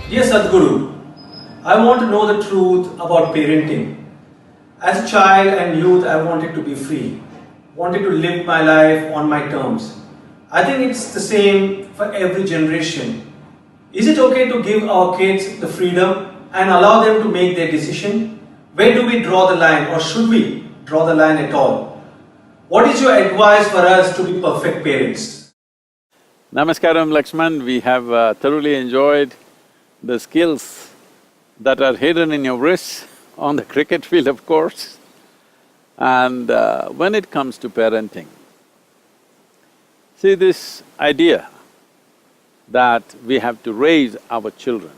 Dear Sadhguru, I want to know the truth about parenting. As a child and youth, I wanted to be free, wanted to live my life on my terms. I think it's the same for every generation. Is it okay to give our kids the freedom and allow them to make their decision? Where do we draw the line, or should we draw the line at all? What is your advice for us to be perfect parents? Namaskaram Laxman, we have thoroughly enjoyed the skills that are hidden in your wrists on the cricket field, of course. And when it comes to parenting, see, this idea that we have to raise our children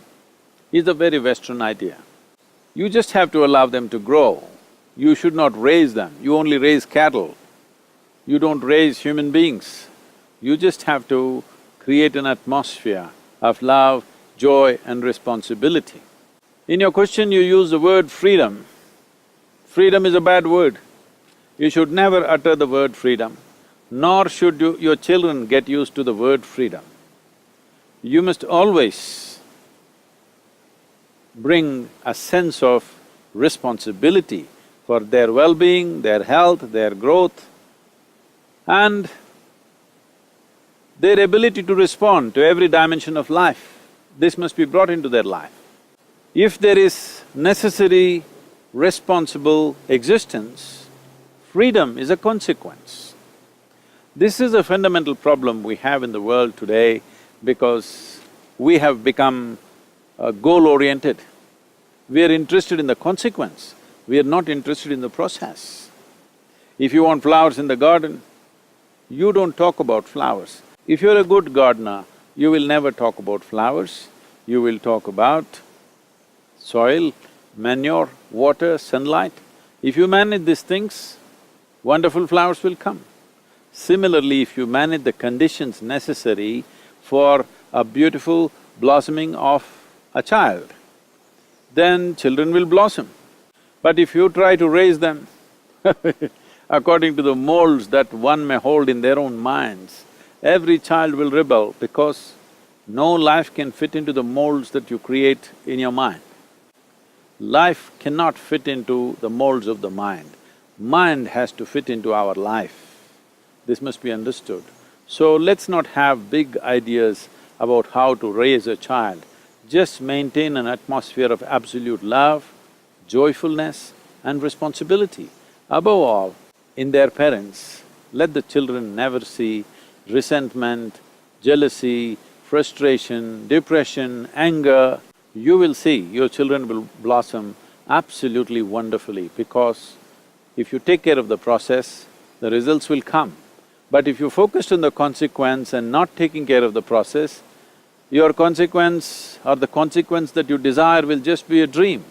is a very Western idea. You just have to allow them to grow. You should not raise them, you only raise cattle. You don't raise human beings. You just have to create an atmosphere of love, joy and responsibility. In your question, you use the word freedom. Freedom is a bad word. You should never utter the word freedom, nor should your children get used to the word freedom. You must always bring a sense of responsibility for their well-being, their health, their growth, and their ability to respond to every dimension of life. This must be brought into their life. If there is necessary, responsible existence, freedom is a consequence. This is a fundamental problem we have in the world today because we have become goal-oriented. We are interested in the consequence, we are not interested in the process. If you want flowers in the garden, you don't talk about flowers. If you're a good gardener, you will never talk about flowers, you will talk about soil, manure, water, sunlight. If you manage these things, wonderful flowers will come. Similarly, if you manage the conditions necessary for a beautiful blossoming of a child, then children will blossom. But if you try to raise them according to the molds that one may hold in their own minds, every child will rebel because no life can fit into the molds that you create in your mind. Life cannot fit into the molds of the mind. Mind has to fit into our life. This must be understood. So let's not have big ideas about how to raise a child. Just maintain an atmosphere of absolute love, joyfulness and responsibility. Above all, in their parents, let the children never see resentment, jealousy, frustration, depression, anger. You will see your children will blossom absolutely wonderfully because if you take care of the process, the results will come. But if you focused on the consequence and not taking care of the process, your consequence or the consequence that you desire will just be a dream.